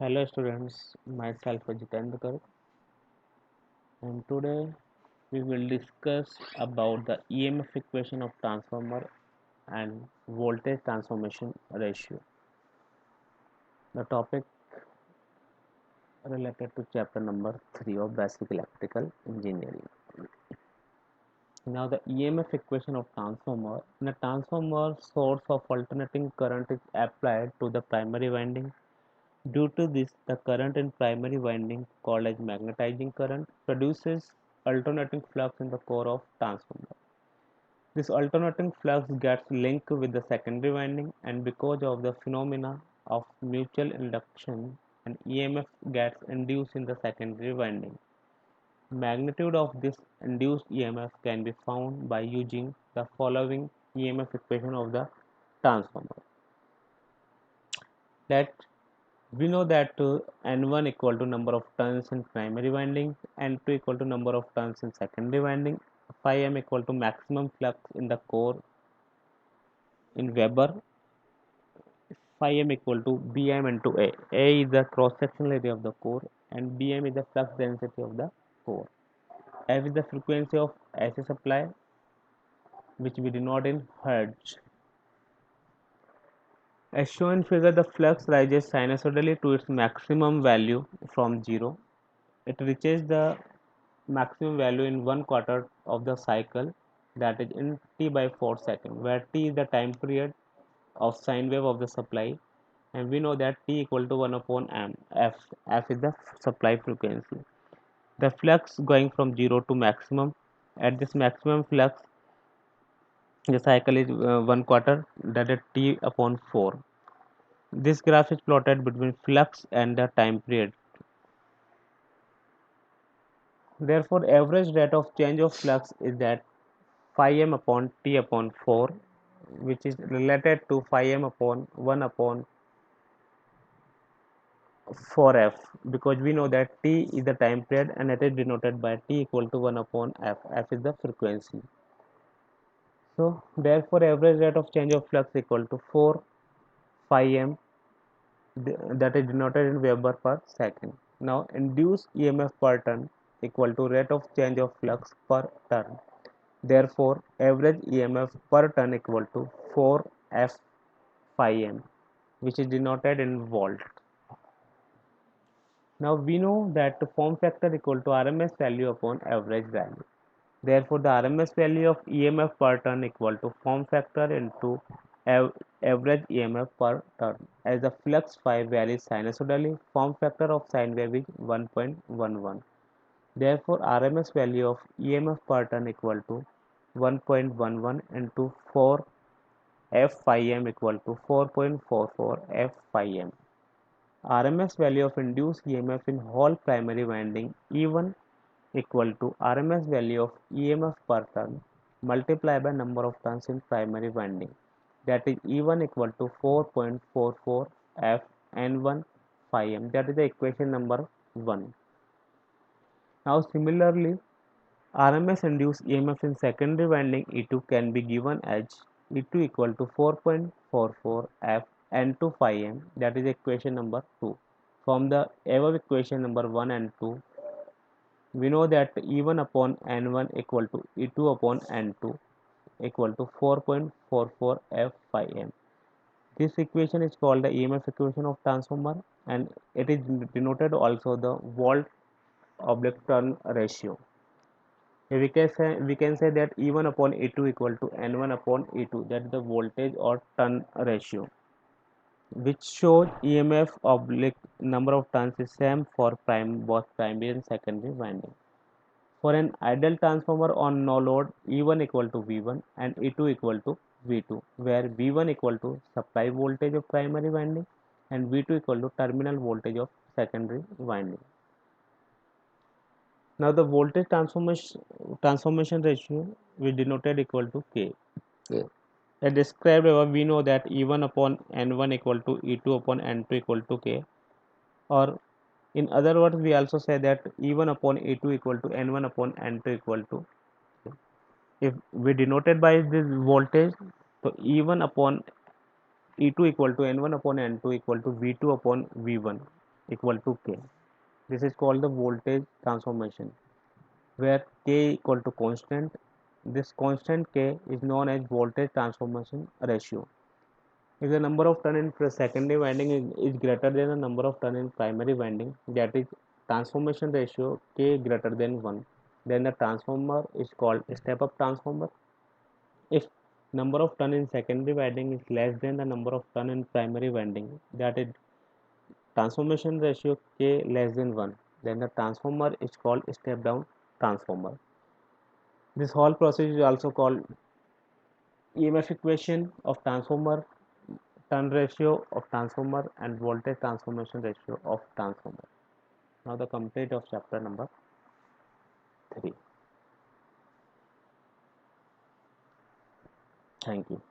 Hello students, myself Jitendra and today we will discuss about the EMF equation of transformer and voltage transformation ratio. The topic related to chapter number 3 of basic electrical engineering. Now the EMF equation of transformer. In a transformer, source of alternating current is applied to the primary winding. Due to this, the current in primary winding, called as magnetizing current, produces alternating flux in the core of transformer. This alternating flux gets linked with the secondary winding, and because of the phenomena of mutual induction, an EMF gets induced in the secondary winding. Magnitude of this induced EMF can be found by using the following EMF equation of the transformer. Let We know that N1 equal to number of turns in primary winding, N2 equal to number of turns in secondary winding, phi m equal to maximum flux in the core in Weber, phi m equal to Bm into A. A is the cross sectional area of the core and Bm is the flux density of the core. F is the frequency of AC supply, which we denote in Hertz. As shown in figure, the flux rises sinusoidally to its maximum value from 0. It reaches the maximum value in 1/4 of the cycle, that is in t by 4 seconds, where t is the time period of sine wave of the supply, and we know that t equal to 1 upon m. F is the supply frequency. The flux going from 0 to maximum. At this maximum flux, the cycle is 1/4, that is t upon 4. This graph is plotted between flux and the time period. Therefore, average rate of change of flux is that phi m upon t upon 4, which is related to phi m upon 1 upon 4f, because we know that t is the time period and it is denoted by t equal to 1 upon f is the frequency. So therefore average rate of change of flux equal to 4 phi m, that is denoted in Weber per second. Now induced EMF per turn equal to rate of change of flux per turn. Therefore, average EMF per turn equal to 4f phi m, which is denoted in volt. Now we know that the form factor equal to RMS value upon average value. Therefore, the RMS value of EMF per turn equal to form factor into average EMF per turn. As the flux phi varies sinusoidally, form factor of sine wave is 1.11. Therefore, RMS value of EMF per turn equal to 1.11 into 4 f phi m equal to 4.44 f phi m. RMS value of induced EMF in whole primary winding E1 equal to RMS value of EMF per turn multiplied by number of turns in primary winding, that is E1 equal to 4.44 f N1 phi m, that is the equation number 1. Now similarly, RMS induced EMF in secondary winding E2 can be given as E2 equal to 4.44 F N2 phi m, that is equation number 2. From the above equation number 1 and 2, we know that E1 upon N1 equal to E2 upon N2 equal to 4.44 F phi m. This equation is called the EMF equation of transformer, and it is denoted also the volt oblique turn ratio. We can say that E1 upon E2 equal to N1 upon E2, that is the voltage or turn ratio, which shows EMF oblique number of turns is same for both primary and secondary winding. For an ideal transformer on no load, E1 equal to V1 and E2 equal to V2, where V1 equal to supply voltage of primary winding and V2 equal to terminal voltage of secondary winding. Now the voltage transformation ratio we denoted equal to K. Yeah. As described above, we know that E1 upon N1 equal to E2 upon N2 equal to K, or in other words, we also say that E1 upon E2 equal to N1 upon N2 equal to K. If we denoted by this voltage, so E1 upon E2 equal to N1 upon N2 equal to V2 upon V1. equal to K. This is called the voltage transformation, where K equal to constant. This constant K is known as voltage transformation ratio. If the number of turn in secondary winding is greater than the number of turn in primary winding, that is transformation ratio K greater than 1, then the transformer is called step up transformer. If number of turn in secondary winding is less than the number of turn in primary winding, that is transformation ratio K less than 1, then the transformer is called step down transformer. This whole process is also called EMF equation of transformer, turn ratio of transformer, and voltage transformation ratio of transformer. Now the complete of chapter number 3. Thank you.